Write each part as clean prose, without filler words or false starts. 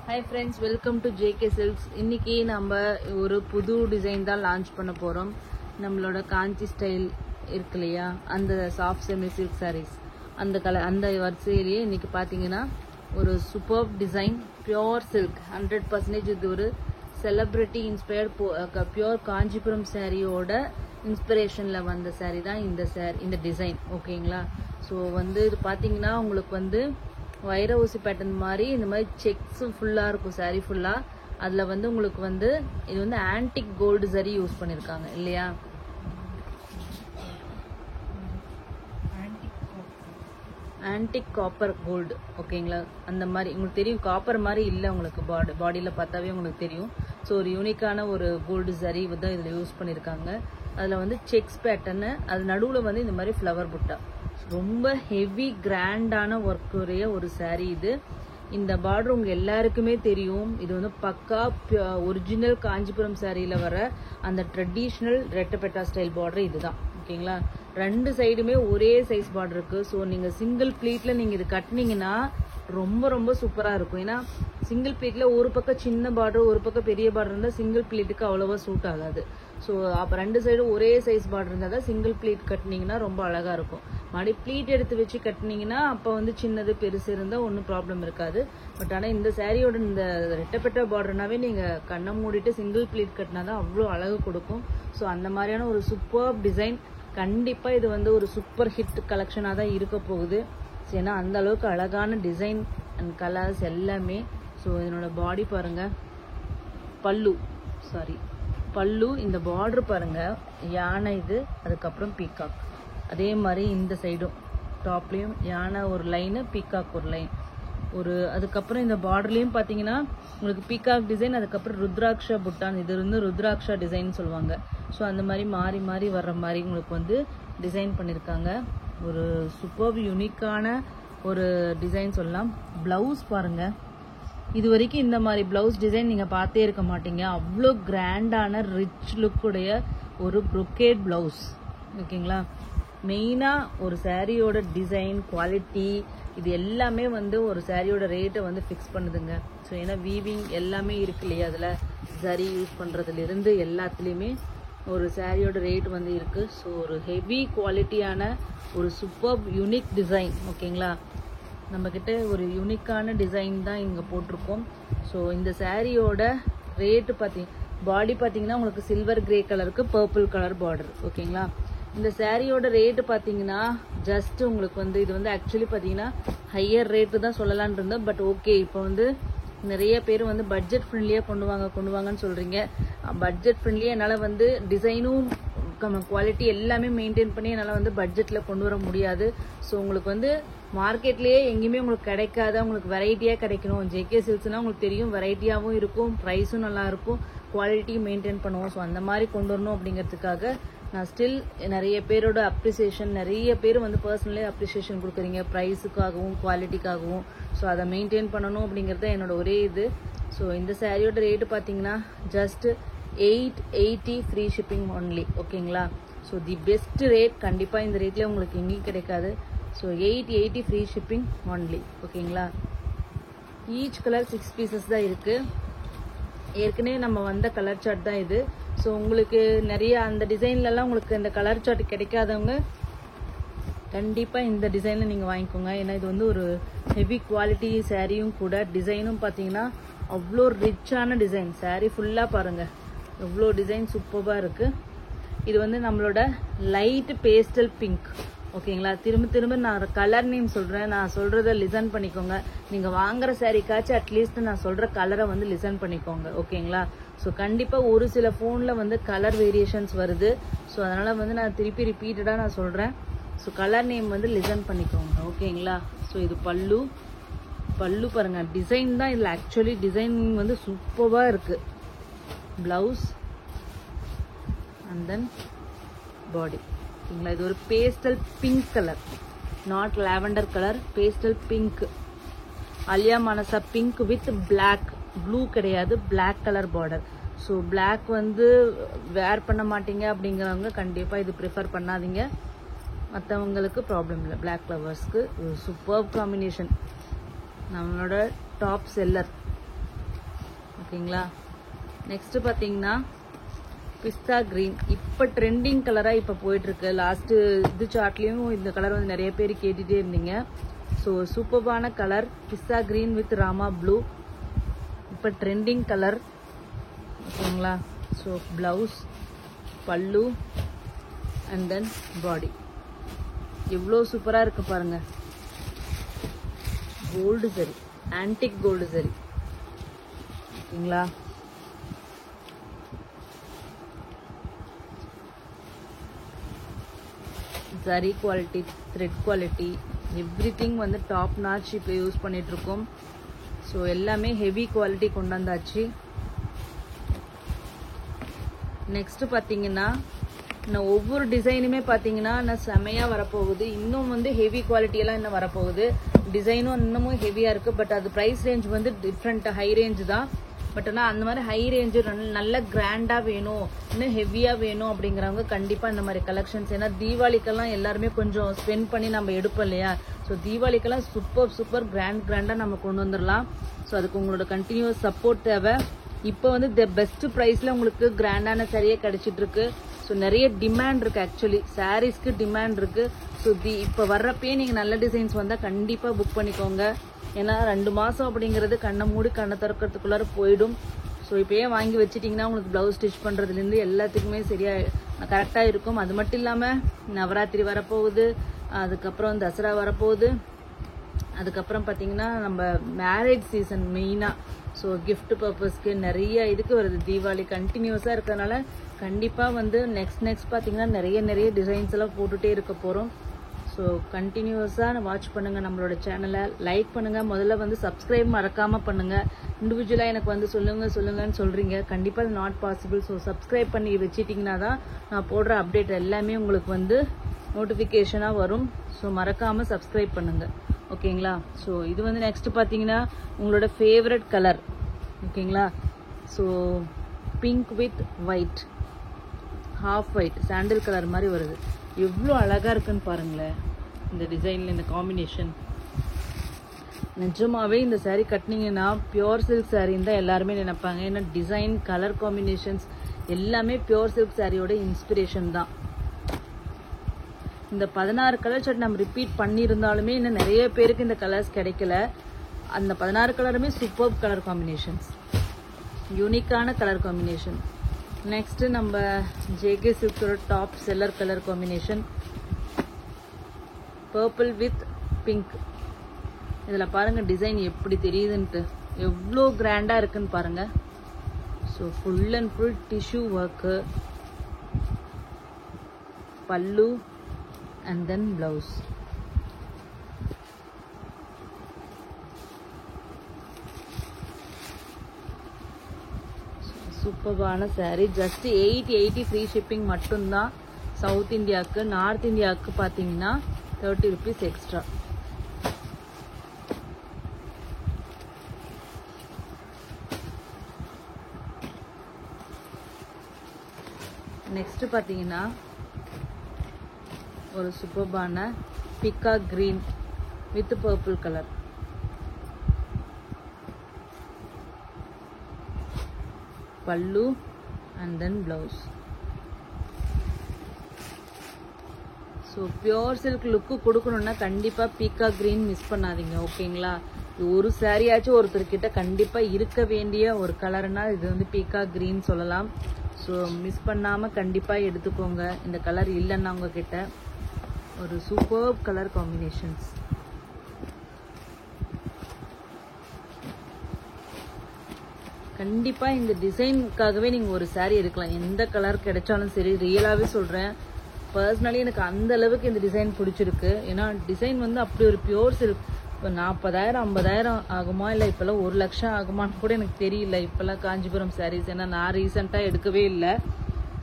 Hi friends, welcome to JK Silks. இன்னைக்கு நம்ம ஒரு புது டிசைன் தான் லான்ச் பண்ண போறோம். நம்மளோட காஞ்சி ஸ்டைல் இருக்கு இல்லையா, அந்த சாஃப்ட் செமி சில்க் sarees அந்த வரிசையிலேயே இன்னைக்கு பாத்தீங்கன்னா ஒரு சூப்பர் டிசைன் பியூர் சில்க் 100% இது ஒரு செலிபிரிட்டி இன்ஸ்பயர்ட் பியூர் காஞ்சிபுரம் சாரியோட இன்ஸ்பிரேஷன்ல வந்த சாரி தான் இந்த டிசைன். ஓகேங்களா? ஸோ இது பாத்தீங்கன்னா உங்களுக்கு வைர ஊசி பேட்டர்ன் மாதிரி இந்த மாதிரி செக்ஸ் ஃபுல்லா இருக்கும் சாரி ஃபுல்லா. அதுல உங்களுக்கு இது ஆன்டிக் கோல்டு சரி யூஸ் பண்ணிருக்காங்க இல்லையா, ஆன்டிக் காப்பர் கோல்டு. ஓகேங்களா? அந்த மாதிரி உங்களுக்கு தெரியும், காப்பர் மாதிரி இல்லை உங்களுக்கு பாடியில பார்த்தாவே உங்களுக்கு தெரியும். ஸோ ஒரு யூனிக்கான ஒரு கோல்டு சரி தான் இதுல யூஸ் பண்ணிருக்காங்க. அதுல செக்ஸ் பேட்டர்னு, அது நடுவுல இந்த மாதிரி ஃப்ளவர் புட்டா, ரொம்ப ஹெவி கிராண்டான ஒர்க் உடைய ஒரு சாரீ இது. இந்த பார்டர் உங்க எல்லாருக்குமே தெரியும். இது பக்கா ஒரிஜினல் காஞ்சிபுரம் சாரியில வர அந்த ட்ரெடிஷனல் ரெட்டப்பெட்டா ஸ்டைல் பார்டர் இதுதான். ஓகேங்களா? ரெண்டு சைடுமே ஒரே சைஸ் பார்டர் இருக்கு. ஸோ நீங்க சிங்கிள் ப்ளீட்ல நீங்க இது கட்டினீங்கன்னா ரொம்ப ரொம்ப சூப்பரா இருக்கும். ஏன்னா சிங்கிள் ப்ளீட்ல ஒரு பக்கம் சின்ன பார்டர் ஒரு பக்கம் பெரிய பார்டர் இருந்தா சிங்கிள் ப்ளீட்டுக்கு அவ்வளவா சூட் ஆகாது. ஸோ அப்ப ரெண்டு சைடும் ஒரே சைஸ் பார்டர் இருந்தா தான் சிங்கிள் ப்ளீட் கட்டினீங்கன்னா ரொம்ப அழகா இருக்கும். மறுபடி ப்ளீட் எடுத்து வச்சு கட்டினீங்கன்னா அப்ப சின்னது பெருசு இருந்தா ஒன்னும் ப்ராப்ளம் இருக்காது. பட் ஆனா இந்த சாரியோட இந்த ரெட்டப்பெட்டா பார்டர்னாவே நீங்க கண்ணை மூடிட்டு சிங்கிள் ப்ளீட் கட்டினாதான் அவ்வளோ அழகு கொடுக்கும். ஸோ அந்த மாதிரியான ஒரு சூப்பர் டிசைன். கண்டிப்பா இது ஒரு சூப்பர் ஹிட் கலெக்ஷனா தான் இருக்க போகுது. ஏன்னா அந்த அளவுக்கு அழகான டிசைன் அண்ட் கலர்ஸ் எல்லாமே. ஸோ இதனோட பாடி பாருங்க, பல்லு இந்த பார்டர் பாருங்க, யானை இது, அதுக்கப்புறம் பீகாக். அதே மாதிரி இந்த சைடும் டாப்லயும் யானை ஒரு லைனு, பீகாக் ஒரு லைன், அதுக்கப்புறம் இந்த பார்டர்லயும் பாத்தீங்கன்னா உங்களுக்கு பீகாக் டிசைன், அதுக்கப்புறம் ருத்ராட்சா புட்டான், இது ருத்ராட்சா டிசைன் சொல்லுவாங்க. ஸோ அந்த மாதிரி மாறி மாறி வர்ற மாதிரி உங்களுக்கு டிசைன் பண்ணிருக்காங்க. ஒரு சூப்பர் யூனிக்கான ஒரு டிசைன் சொல்லலாம். பிளவுஸ் பாருங்க, இது வரைக்கும் இந்த மாதிரி பிளவுஸ் டிசைன் நீங்க பார்த்தே இருக்க மாட்டீங்க. அவ்வளோ கிராண்டான ரிச் லுக் உடைய ஒரு brocade பிளவுஸ். ஓகேங்களா? மெயினா ஒரு சாரியோட டிசைன் குவாலிட்டி இது எல்லாமே ஒரு சாரியோட ரேட்டை ஃபிக்ஸ் பண்ணுதுங்க. ஸோ ஏன்னா வீவிங் எல்லாமே இருக்கு இல்லையா, அதுல சரி யூஸ் பண்றதுல இருந்து எல்லாத்துலயுமே ஒரு சாரியோட ரேட் இருக்கு. ஸோ ஒரு ஹெவி குவாலிட்டியான ஒரு சூப்பர் யூனிக் டிசைன். ஓகேங்களா? நம்ம கிட்ட ஒரு யூனிக்கான டிசைன் தான் இங்க போட்டிருக்கோம். ஸோ இந்த சாரியோட ரேட் பாடி பாத்தீங்கன்னா உங்களுக்கு சில்வர் கிரே கலருக்கு பர்பிள் கலர் பார்டர். ஓகேங்களா? இந்த சாரியோட ரேட் பாத்தீங்கன்னா ஜஸ்ட் உங்களுக்கு இது ஆக்சுவலி பாத்தீங்கன்னா ஹையர் ரேட்டு தான் சொல்லலான் இருந்தோம். பட் ஓகே, இப்போ நிறைய பேர் பட்ஜெட் ஃப்ரெண்ட்லியா கொண்டு வாங்கன்னு சொல்றீங்க. பட்ஜெட் ஃப்ரெண்ட்லியா என்னால டிசைனும் குவாலிட்டி எல்லாமே மெயின்டைன் பண்ணி என்னால பட்ஜெட்ல கொண்டு வர முடியாது. ஸோ உங்களுக்கு மார்க்கெட்லயே எங்கேயுமே உங்களுக்கு கிடைக்காத, உங்களுக்கு வெரைட்டியா கிடைக்கணும். ஜேகே சில்க்ஸ்னா உங்களுக்கு தெரியும், வெரைட்டியாவும் இருக்கும், பிரைஸும் நல்லா இருக்கும், குவாலிட்டியும் மெயின்டைன் பண்ணுவோம். ஸோ அந்த மாதிரி கொண்டு வரணும் அப்படிங்கிறதுக்காக நான் ஸ்டில் நிறைய பேரோட அப்ரிசியேஷன், நிறைய பேர் பர்சனலே அப்ரிசியேஷன் கொடுக்குறீங்க ப்ரைஸுக்காகவும் குவாலிட்டிக்காகவும். ஸோ அதை மெயின்டைன் பண்ணணும் அப்படிங்கறது என்னோட ஒரே இது. ஸோ இந்த சாரியோட ரேட்டு பாத்தீங்கன்னா ஜஸ்ட் 880 ஃப்ரீ ஷிப்பிங் ஒன்லி. ஓகேங்களா? So the best rate. கண்டிப்பா இந்த ரேட்ல உங்களுக்கு எங்கேயும் கிடைக்காது. So 880 free shipping only. ஓகேங்களா? ஈச் கலர் 6 பீசஸ் தான் இருக்கு. ஏற்கனவே நம்ம வந்த கலர் சார்ட் தான் இது. ஸோ உங்களுக்கு நிறைய அந்த டிசைன்ல எல்லாம் உங்களுக்கு இந்த கலர் சார்ட் கிடைக்காதவங்க கண்டிப்பா இந்த டிசைன்ல நீங்க வாங்கிக்கோங்க. ஏன்னா இது ஒரு ஹெவி குவாலிட்டி சாரியும் கூட. டிசைனும் பாத்தீங்கன்னா அவ்வளோ ரிச்சான டிசைன். சாரி ஃபுல்லா பாருங்க எவ்வளோ டிசைன் சூப்பரா இருக்கு. இது நம்மளோட லைட் பேஸ்டல் பிங்க். ஓகேங்களா? திரும்ப நான் கலர் நேம் சொல்றேன், நான் சொல்றத லிசன் பண்ணிக்கோங்க. நீங்க வாங்குற சாரிக்காச்சும் அட்லீஸ்ட் நான் சொல்ற கலரை லிசன் பண்ணிக்கோங்க. ஓகேங்களா? ஸோ கண்டிப்பா ஒரு சில போன்ல கலர் வேரியேஷன்ஸ் வருது. ஸோ அதனால நான் திருப்பி ரிப்பீட்டடா நான் சொல்றேன். ஸோ கலர் நேம் லிசன் பண்ணிக்கோங்க. ஓகேங்களா? ஸோ இது பல்லு பாருங்க, டிசைன் தான் இதுல ஆக்சுவலி டிசைன் சூப்பரா இருக்கு. Blouse and then body. ஓகேங்களா? இது ஒரு pastel pink colour, not lavender colour, pastel pink, அலியா மனசா பிங்க் வித் பிளாக், ப்ளூ கிடையாது, black colour border. So black wear பண்ண மாட்டீங்க அப்படிங்கிறவங்க கண்டிப்பா இது ப்ரிஃபர் பண்ணாதீங்க. மற்றவங்களுக்கு ப்ராப்ளம் இல்லை. பிளாக் லவர்ஸ்க்கு ஒரு சூப்பர் காம்பினேஷன். நம்மளோட டாப் செல்லர் ஓகேங்களா. நெக்ஸ்ட் பார்த்தீங்கன்னா பிஸ்தா கிரீன். இப்போ ட்ரெண்டிங் கலராக இப்போ போயிட்டுருக்கு. லாஸ்ட்டு இது சார்ட்லேயும் இந்த கலர் வந்து நிறைய பேர் கேட்டுகிட்டே இருந்தீங்க. ஸோ சூப்பர்பான colour pista green with Rama blue. இப்போ ட்ரெண்டிங் கலர் ஓகேங்களா. So blouse, pallu and then body எவ்வளோ சூப்பராக இருக்கு பாருங்க. கோல்டு சரி, ஆன்டிக் கோல்டு சரி ஓகேங்களா. சரி குவாலிட்டி, த்ரெட் குவாலிட்டி, எவ்ரிதிங் வந்து டாப் நாச் இப்போ யூஸ் பண்ணிட்டு இருக்கோம். ஸோ எல்லாமே ஹெவி குவாலிட்டி கொண்டு வந்தாச்சு. நெக்ஸ்ட் பார்த்தீங்கன்னா நான் ஒவ்வொரு டிசைனுமே பார்த்தீங்கன்னா நான் செமையாக வரப்போகுது. இன்னும் வந்து ஹெவி குவாலிட்டியெல்லாம் இன்னும் வரப்போகுது. டிசைனும் இன்னமும் ஹெவியாக இருக்குது. பட் அது ப்ரைஸ் ரேஞ்ச் வந்து டிஃப்ரெண்ட், ஹை ரேஞ்ச் தான். பட் ஆனால் அந்த மாதிரி ஹை ரேஞ்சு நல்ல கிராண்டாக வேணும், இன்னும் ஹெவியாக வேணும் அப்படிங்கிறவங்க கண்டிப்பாக இந்த மாதிரி கலெக்ஷன்ஸ். ஏன்னா தீபாவளிக்கெல்லாம் எல்லாருமே கொஞ்சம் ஸ்பெண்ட் பண்ணி நம்ம எடுப்போம் இல்லையா. ஸோ தீபாவளிக்கெல்லாம் சூப்பர் கிராண்டாக நம்ம கொண்டு வந்துடலாம். ஸோ அதுக்கு உங்களோட கண்டினியூஸ் சப்போர்ட் தேவை. இப்போ வந்து பெஸ்ட் ப்ரைஸில் உங்களுக்கு கிராண்டான சரியே கிடைச்சிட்டு இருக்கு. ஸோ நிறைய டிமாண்ட் இருக்கு. ஆக்சுவலி சாரீஸ்க்கு டிமாண்ட் இருக்கு. ஸோ இப்போ வர்றப்பே நீங்கள் நல்ல டிசைன்ஸ் வந்தால் கண்டிப்பாக புக் பண்ணிக்கோங்க. ஏன்னா 2 மாதம் அப்படிங்கிறது கண்ணை மூடி கண்ணை திறக்கிறதுக்குள்ளார போயிடும். ஸோ இப்போயே வாங்கி வச்சிட்டிங்கன்னா உங்களுக்கு ப்ளவுஸ் ஸ்டிச் பண்ணுறதுலேருந்து எல்லாத்துக்குமே சரியாக கரெக்டாக இருக்கும். அது மட்டும் இல்லாமல் நவராத்திரி வரப்போகுது, அதுக்கப்புறம் தசரா வரப்போகுது, அதுக்கப்புறம் பார்த்தீங்கன்னா நம்ம மேரேஜ் சீசன் மெயினாக. ஸோ கிஃப்ட் பர்பஸ்க்கு நிறைய இதுக்கு வருது. தீபாவளி கண்டினியூஸாக இருக்கிறதுனால கண்டிப்பாக வந்து நெக்ஸ்ட் பார்த்தீங்கன்னா நிறைய டிசைன்ஸ் எல்லாம் போட்டுகிட்டே இருக்க போகிறோம். ஸோ கண்டினியூஸாக வாட்ச் பண்ணுங்கள் நம்மளோட சேனலை, லைக் பண்ணுங்கள். முதல்ல வந்து சப்ஸ்கிரைப் மறக்காமல் பண்ணுங்கள். இண்டிவிஜுவலாக எனக்கு வந்து சொல்லுங்கன்னு சொல்கிறீங்க. கண்டிப்பாக அது நாட் பாசிபிள். ஸோ சப்ஸ்கிரைப் பண்ணி வச்சிட்டிங்கன்னா தான் நான் போடுற அப்டேட் எல்லாமே உங்களுக்கு வந்து நோட்டிஃபிகேஷனாக வரும். ஸோ மறக்காமல் சப்ஸ்கிரைப் பண்ணுங்கள் ஓகேங்களா. ஸோ இது வந்து நெக்ஸ்ட் பார்த்தீங்கன்னா உங்களோட ஃபேவரட் கலர் ஓகேங்களா. So pink with white, half white, sandal colour மாதிரி வருது. எவ்வளோ அழகாக இருக்குன்னு பாருங்களேன் இந்த டிசைனில், இந்த காம்பினேஷன். நிஜமாவே இந்த சாரீ கட்டினீங்கன்னா பியோர் சில்க் சாரின்னு தான் எல்லாருமே நினைப்பாங்க. ஏன்னா டிசைன், கலர் காம்பினேஷன்ஸ் எல்லாமே பியோர் சில்க் சாரியோட இன்ஸ்பிரேஷன் தான். இந்த 16 கலர் ஷர்ட் நம்ம ரிப்பீட் பண்ணியிருந்தாலுமே இன்னும் நிறைய பேருக்கு இந்த கலர்ஸ் கிடைக்கல. அந்த 16 கலருமே சூப்பர் கலர் காம்பினேஷன்ஸ், யூனிக்கான கலர் காம்பினேஷன். நெக்ஸ்ட் நம்ம ஜேகே சில்கோட top seller colour combination, purple with pink. இதில் பாருங்க டிசைன் எப்படி தெரியுதுன்ட்டு, எவ்வளோ கிராண்டாக இருக்குன்னு பாருங்க. So full and full tissue work, pallu and then blouse. சூப்பரான சாரீ. ஜஸ்ட் 880 ஃப்ரீ ஷிப்பிங் மட்டும்தான் சவுத் இந்தியாவுக்கு. நார்த் இந்தியாவுக்கு பார்த்தீங்கன்னா 30 rupees எக்ஸ்ட்ரா. நெக்ஸ்ட் பார்த்தீங்கன்னா ஒரு சூப்பர்பான peacock green with purple colour. Pallu and then blouse. So pure silk look கொடுக்கணும்னா கண்டிப்பாக பீகாக் கிரீன் மிஸ் பண்ணாதீங்க ஓகேங்களா. ஒரு சாரியாச்சும் ஒருத்தர்கிட்ட கண்டிப்பாக இருக்க வேண்டிய ஒரு கலர்னா இது வந்து பீகாக் கிரீன் சொல்லலாம். ஸோ மிஸ் பண்ணாமல் கண்டிப்பாக எடுத்துக்கோங்க. இந்த கலர் இல்லைன்னா உங்ககிட்ட ஒரு சூப்பர் கலர் காம்பினேஷன்ஸ். கண்டிப்பா இந்த டிசைனுக்காகவே நீங்க ஒரு saree எடுக்கலாம். எந்த கலர் கிடைச்சாலும் சரி. ரியலாவே சொல்றேன், பர்சனலி எனக்கு அந்த அளவுக்கு இந்த டிசைன் பிடிச்சிருக்கு. ஏன்னா டிசைன் வந்து அப்படி ஒரு பியூர் சில்க். இப்போ 40,000 50,000 ஆகுமா, இல்லை இப்போல்லாம் 1 லட்சம் ஆகுமான்னு கூட எனக்கு தெரியல. இப்போல்லாம் காஞ்சிபுரம் சாரீஸ், ஏன்னா நான் ரீசெண்டாக எடுக்கவே இல்லை.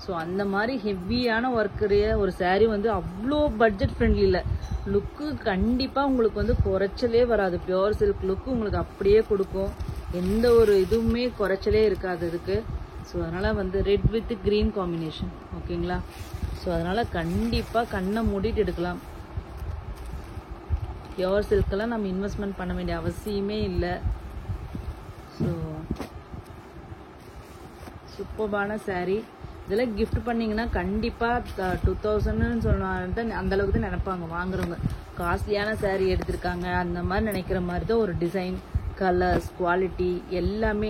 ஸோ அந்த மாதிரி ஹெவியான ஒர்க்குடைய ஒரு saree வந்து அவ்வளோ பட்ஜெட் ஃப்ரெண்ட்லி இல்லை. லுக்கு கண்டிப்பாக உங்களுக்கு வந்து குறைச்சலே வராது. பியோர் சில்க் லுக்கு உங்களுக்கு அப்படியே கொடுக்கும். எந்த ஒரு இதுவுமே குறைச்சலே இருக்காது இதுக்கு. ஸோ அதனால் வந்து ரெட் வித் க்ரீன் காம்பினேஷன் ஓகேங்களா. ஸோ அதனால் கண்டிப்பாக கண்ணை மூடிட்டு எடுக்கலாம். பியோர் சில்கெல்லாம் நம்ம இன்வெஸ்ட்மெண்ட் பண்ண வேண்டிய அவசியமே இல்லை. ஸோ சூப்பர்பான saree. இதெல்லாம் gift பண்ணீங்கன்னா கண்டிப்பா 2000ன்னு சொன்னா அந்த அளவுக்கு தான் நினைப்பாங்க வாங்குறவங்க. காஸ்ட்லியான saree எடுத்திருக்காங்க அந்த மாதிரி நினைக்கிற மாதிரி தான் ஒரு டிசைன், கலர்ஸ், குவாலிட்டி எல்லாமே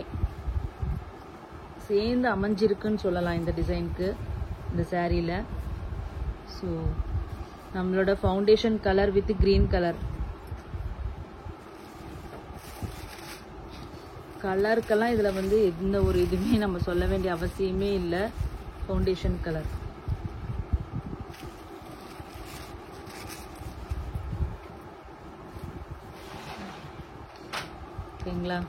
சேர்ந்து அமைஞ்சிருக்குன்னு சொல்லலாம் இந்த டிசைனுக்கு, இந்த சாரியில். ஸோ நம்மளோட foundation colour with green colour. கலருக்கெல்லாம் இதில் வந்து எந்த ஒரு இதுவுமே நம்ம சொல்ல வேண்டிய அவசியமே இல்லை. Foundation colour. ஓகேங்களா?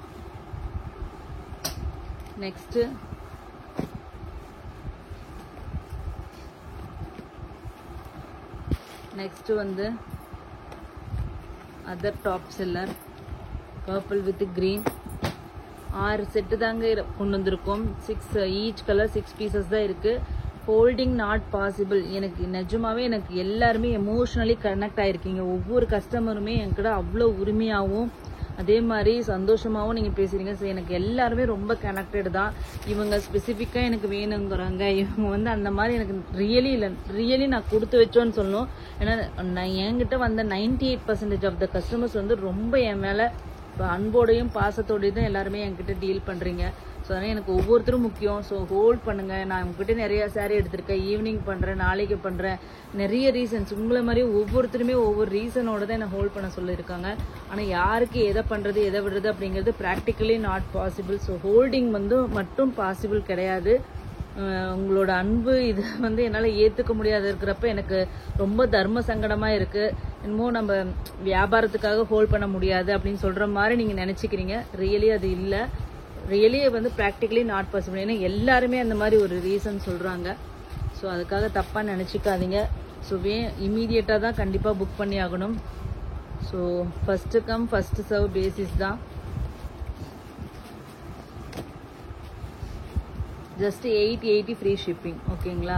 நெக்ஸ்ட் வந்து other top seller purple with green. 6 set தாங்க கொண்டு வந்திருக்கோம். 6 ஈச் கலர் 6 பீசஸ் தான் இருக்கு. Holding not possible. எனக்கு நிஜமாவே எனக்கு எல்லாருமே எமோஷனலி கனெக்ட் ஆயிருக்கீங்க. ஒவ்வொரு கஸ்டமருமே என்கிட்ட அவ்வளோ உரிமையாகவும் அதே மாதிரி சந்தோஷமாகவும் நீங்கள் பேசுறீங்க. ஸோ எனக்கு எல்லாருமே ரொம்ப கனெக்டட் தான். இவங்க ஸ்பெசிஃபிக்காக எனக்கு வேணுங்கிறாங்க. இவங்க வந்து அந்த மாதிரி எனக்கு ரியலி நான் கொடுத்து வச்சோன்னு சொல்லணும். ஏன்னா நான் என்கிட்ட வந்த 98% ஆஃப் த கஸ்டமர்ஸ் வந்து ரொம்ப என் மேலே இப்போ அன்போடையும் பாசத்தோடையும் தான் எல்லாருமே என்கிட்ட டீல் பண்ணுறீங்க. ஸோ அதனால் எனக்கு ஒவ்வொருத்தரும் முக்கியம். ஸோ ஹோல்ட் பண்ணுங்கள். நான் உங்ககிட்ட நிறைய saree எடுத்திருக்கேன். ஈவினிங் பண்ணுறேன், நாளைக்கு பண்ணுறேன். நிறைய ரீசன்ஸ் உங்களை மாதிரி ஒவ்வொருத்தருமே ஒவ்வொரு ரீசனோட தான் என்னை ஹோல்ட் பண்ண சொல்லியிருக்காங்க. ஆனால் யாருக்கு எதை பண்ணுறது எதை விடுறது அப்படிங்கிறது practically not possible. So holding வந்து மட்டும் பாசிபிள் கிடையாது. உங்களோட அன்பு இது வந்து என்னால் ஏற்றுக்க முடியாது இருக்கிறப்ப எனக்கு ரொம்ப தர்ம சங்கடமாக இருக்குது. இன்னமும் நம்ம வியாபாரத்துக்காக ஹோல்ட் பண்ண முடியாது அப்படின்னு சொல்கிற மாதிரி நீங்கள் நினச்சிக்கிறீங்க. ரியலி அது இல்லை. ரியலி வந்து ப்ராக்டிக்கலி நாட் பாசிபிள். ஏன்னா எல்லாருமே அந்த மாதிரி ஒரு ரீசன் சொல்கிறாங்க. ஸோ அதுக்காக தப்பாக நினச்சிக்காதீங்க. ஸோ இமீடியட்டாக தான் கண்டிப்பாக புக் பண்ணி ஆகணும். So first come first serve basis தான். Just 880 free shipping. ஓகேங்களா?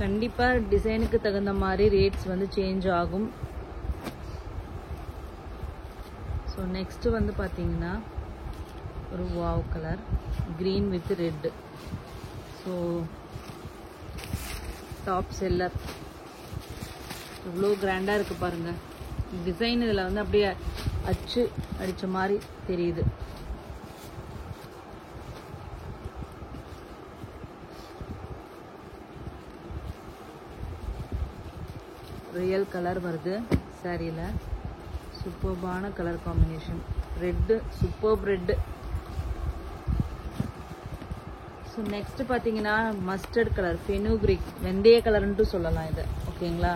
கண்டிப்பாக டிசைனுக்கு தகுந்த மாதிரி ரேட்ஸ் வந்து சேஞ்ச் ஆகும். ஸோ நெக்ஸ்ட்டு வந்து பார்த்தீங்கன்னா ஒரு wow colour green with red. So top seller இவ்வளோ கிராண்டாக இருக்குது பாருங்கள். டிசைன் இதில் வந்து அப்படியே அச்சு அடித்த மாதிரி தெரியுது. ரியல் கலர் வருது சாரியில். சூப்பர்பான colour combination. Red, superb red. So next பார்த்தீங்கன்னா மஸ்டர்ட் கலர், ஃபெனுக்ரிக், வெந்தய கலர்ன்ட்டு சொல்லலாம் இதை. ஓகேங்களா?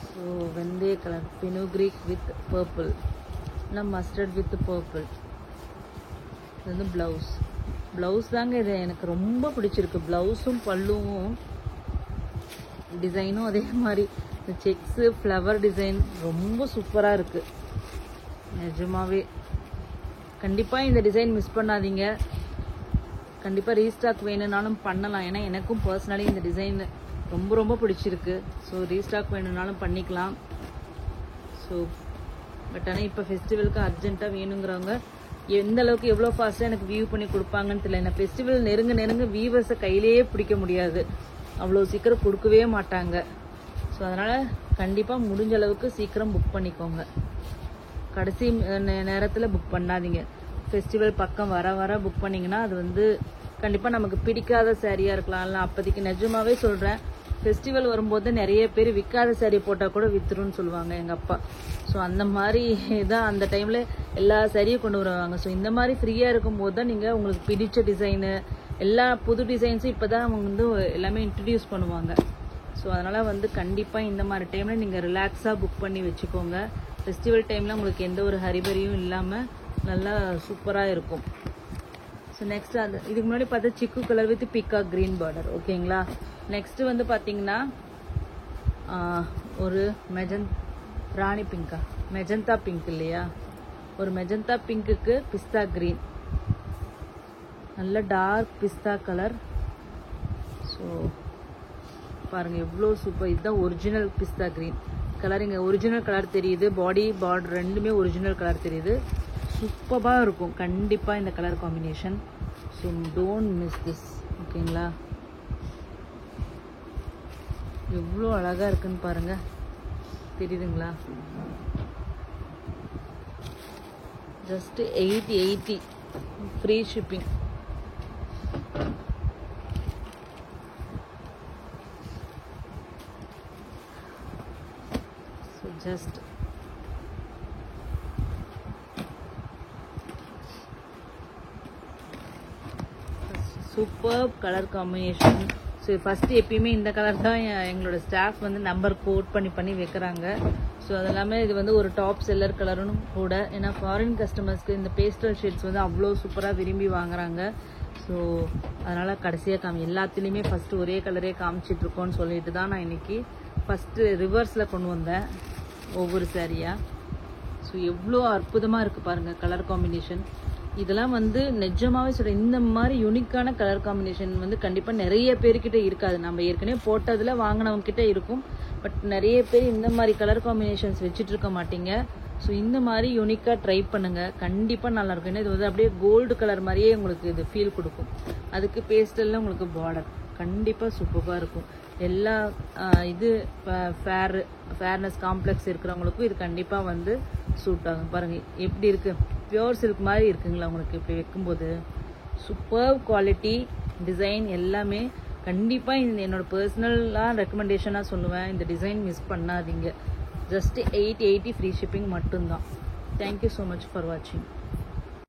ஸோ வெந்தய கலர் ஃபெனுக்ரிக் வித் பர்பிள், இல்லை மஸ்டர்ட் வித் பர்பிள். இது வந்து ப்ளவுஸ் தாங்க. இது எனக்கு ரொம்ப பிடிச்சிருக்கு. ப்ளவுஸும் பல்லுவும் டிசைனும் அதே மாதிரி இந்த செக்ஸு ஃப்ளவர் டிசைன் ரொம்ப சூப்பராக இருக்குது நிஜமாவே. கண்டிப்பாக இந்த டிசைன் மிஸ் பண்ணாதீங்க. கண்டிப்பாக ரீஸ்டாக் வேணும்னாலும் பண்ணலாம். ஏன்னா எனக்கும் பர்சனலி இந்த டிசைன் ரொம்ப ரொம்ப பிடிச்சிருக்கு. ஸோ ரீஸ்டாக் வேணும்னாலும் பண்ணிக்கலாம். ஸோ பட் ஆனால் இப்போ ஃபெஸ்டிவலுக்கு அர்ஜென்ட்டாக வேணுங்கிறவங்க எந்த அளவுக்கு எவ்வளோ ஃபாஸ்ட்டாக எனக்கு வியூ பண்ணி கொடுப்பாங்கன்னு தெரியல. ஏன்னா ஃபெஸ்டிவல் நெருங்க வியூவர்ஸை கையிலேயே பிடிக்க முடியாது. அவ்வளோ சீக்கிரம் கொடுக்கவே மாட்டாங்க. ஸோ அதனால் கண்டிப்பாக முடிஞ்ச அளவுக்கு சீக்கிரம் புக் பண்ணிக்கோங்க. கடைசி நேரத்தில் புக் பண்ணாதீங்க. ஃபெஸ்டிவல் பக்கம் வர புக் பண்ணிங்கன்னா அது வந்து கண்டிப்பாக நமக்கு பிடிக்காத சாரியாக இருக்கலாம். இல்லை அப்போதைக்கு நிஜமாவே சொல்கிறேன், ஃபெஸ்டிவல் வரும்போது நிறைய பேர் விற்காத சாரீ போட்டால் கூட விற்றுருன்னு சொல்லுவாங்க எங்கள் அப்பா. ஸோ அந்த மாதிரி தான் அந்த டைமில் எல்லா சாரியும் கொண்டு வருவாங்க. ஸோ இந்த மாதிரி ஃப்ரீயாக இருக்கும்போது தான் நீங்கள் உங்களுக்கு பிடிச்ச டிசைனு எல்லா புது டிசைன்ஸும் இப்போ தான் அவங்க வந்து எல்லாமே இன்ட்ரடியூஸ் பண்ணுவாங்க. ஸோ அதனால் வந்து கண்டிப்பாக இந்த மாதிரி டைமில் நீங்கள் ரிலாக்ஸாக புக் பண்ணி வச்சுக்கோங்க. ஃபெஸ்டிவல் டைமில் உங்களுக்கு எந்த ஒரு ஹரிபரியும் இல்லாமல் நல்லா சூப்பராக இருக்கும். ஸோ நெக்ஸ்ட் அது இதுக்கு முன்னாடி பார்த்தா சிக்கு colour with peacock green border. ஓகேங்களா? நெக்ஸ்ட்டு வந்து பார்த்தீங்கன்னா ஒரு ராணி பிங்கா, மெஜந்தா பிங்க் இல்லையா, ஒரு மெஜந்தா பிங்க்குக்கு பிஸ்தா க்ரீன், நல்ல டார்க் பிஸ்தா கலர். ஸோ பாருங்கள் எவ்வளோ சூப்பர். இதுதான் ஒரிஜினல் பிஸ்தா க்ரீன் கலர். இங்கே ஒரிஜினல் கலர் தெரியுது. பாடி பார்டர் ரெண்டுமே ஒரிஜினல் கலர் தெரியுது. சூப்பராக இருக்கும் கண்டிப்பாக இந்த colour combination. So don't miss this. ஓகேங்களா? எவ்வளோ அழகாக இருக்குன்னு பாருங்கள், தெரியுதுங்களா? Just 880 free shipping. So just super colour combination. So first எப்பயுமே இந்த கலர் தான் எங்களோட ஸ்டாஃப் வந்து நம்பர் கோட் பண்ணி வைக்கிறாங்க. ஸோ அது இல்லாமல் இது வந்து ஒரு டாப் செல்லர் கலரும் கூட. ஏன்னா ஃபாரின் கஸ்டமர்ஸ்க்கு இந்த பேஸ்டல் ஷேட்ஸ் வந்து அவ்வளோ சூப்பராக விரும்பி வாங்குறாங்க. ஸோ அதனால் கடைசியாக எல்லாத்துலேயுமே ஃபஸ்ட்டு ஒரே கலரே காமிச்சிட்ருக்கோன்னு சொல்லிட்டு தான் நான் இன்றைக்கி ஃபஸ்ட்டு ரிவர்ஸில் கொண்டு வந்தேன் ஒவ்வொரு சாரியாக. ஸோ எவ்வளோ அற்புதமாக இருக்குது பாருங்கள் கலர் காம்பினேஷன். இதெல்லாம் வந்து நிஜமாவே சொல்கிறேன், இந்த மாதிரி யூனிக்கான கலர் காம்பினேஷன் வந்து கண்டிப்பாக நிறைய பேர்கிட்ட இருக்காது. நம்ம ஏற்கனவே போட்டதில் வாங்கினவங்க கிட்ட இருக்கும், பட் நிறைய பேர் இந்த மாதிரி கலர் காம்பினேஷன்ஸ் வச்சுட்டு இருக்க மாட்டீங்க. ஸோ இந்த மாதிரி யூனிக்காக ட்ரை பண்ணுங்கள், கண்டிப்பாக நல்லாயிருக்கும். ஏன்னா இது வந்து அப்படியே கோல்டு கலர் மாதிரியே உங்களுக்கு இது ஃபீல் கொடுக்கும். அதுக்கு பேஸ்டலில் உங்களுக்கு பார்டர் கண்டிப்பாக சூப்பராக இருக்கும். எல்லா இது ஃபேர்னஸ் காம்ப்ளெக்ஸ் இருக்கிறவங்களுக்கும் இது கண்டிப்பாக வந்து சூட் ஆகும். பாருங்கள் எப்படி இருக்குது, பியோர் சில்க் மாதிரி இருக்குங்களா உங்களுக்கு இப்படி வைக்கும்போது. சூப்பர் குவாலிட்டி, டிசைன் எல்லாமே கண்டிப்பாக இந்த என்னோட பர்சனலாக ரெக்கமெண்டேஷனாக சொல்லுவேன். இந்த டிசைன் மிஸ் பண்ணாதீங்க. ஜஸ்ட் 880 ஃப்ரீ ஷிப்பிங் மட்டும்தான். தேங்க்யூ ஸோ மச் ஃபார் வாட்சிங்.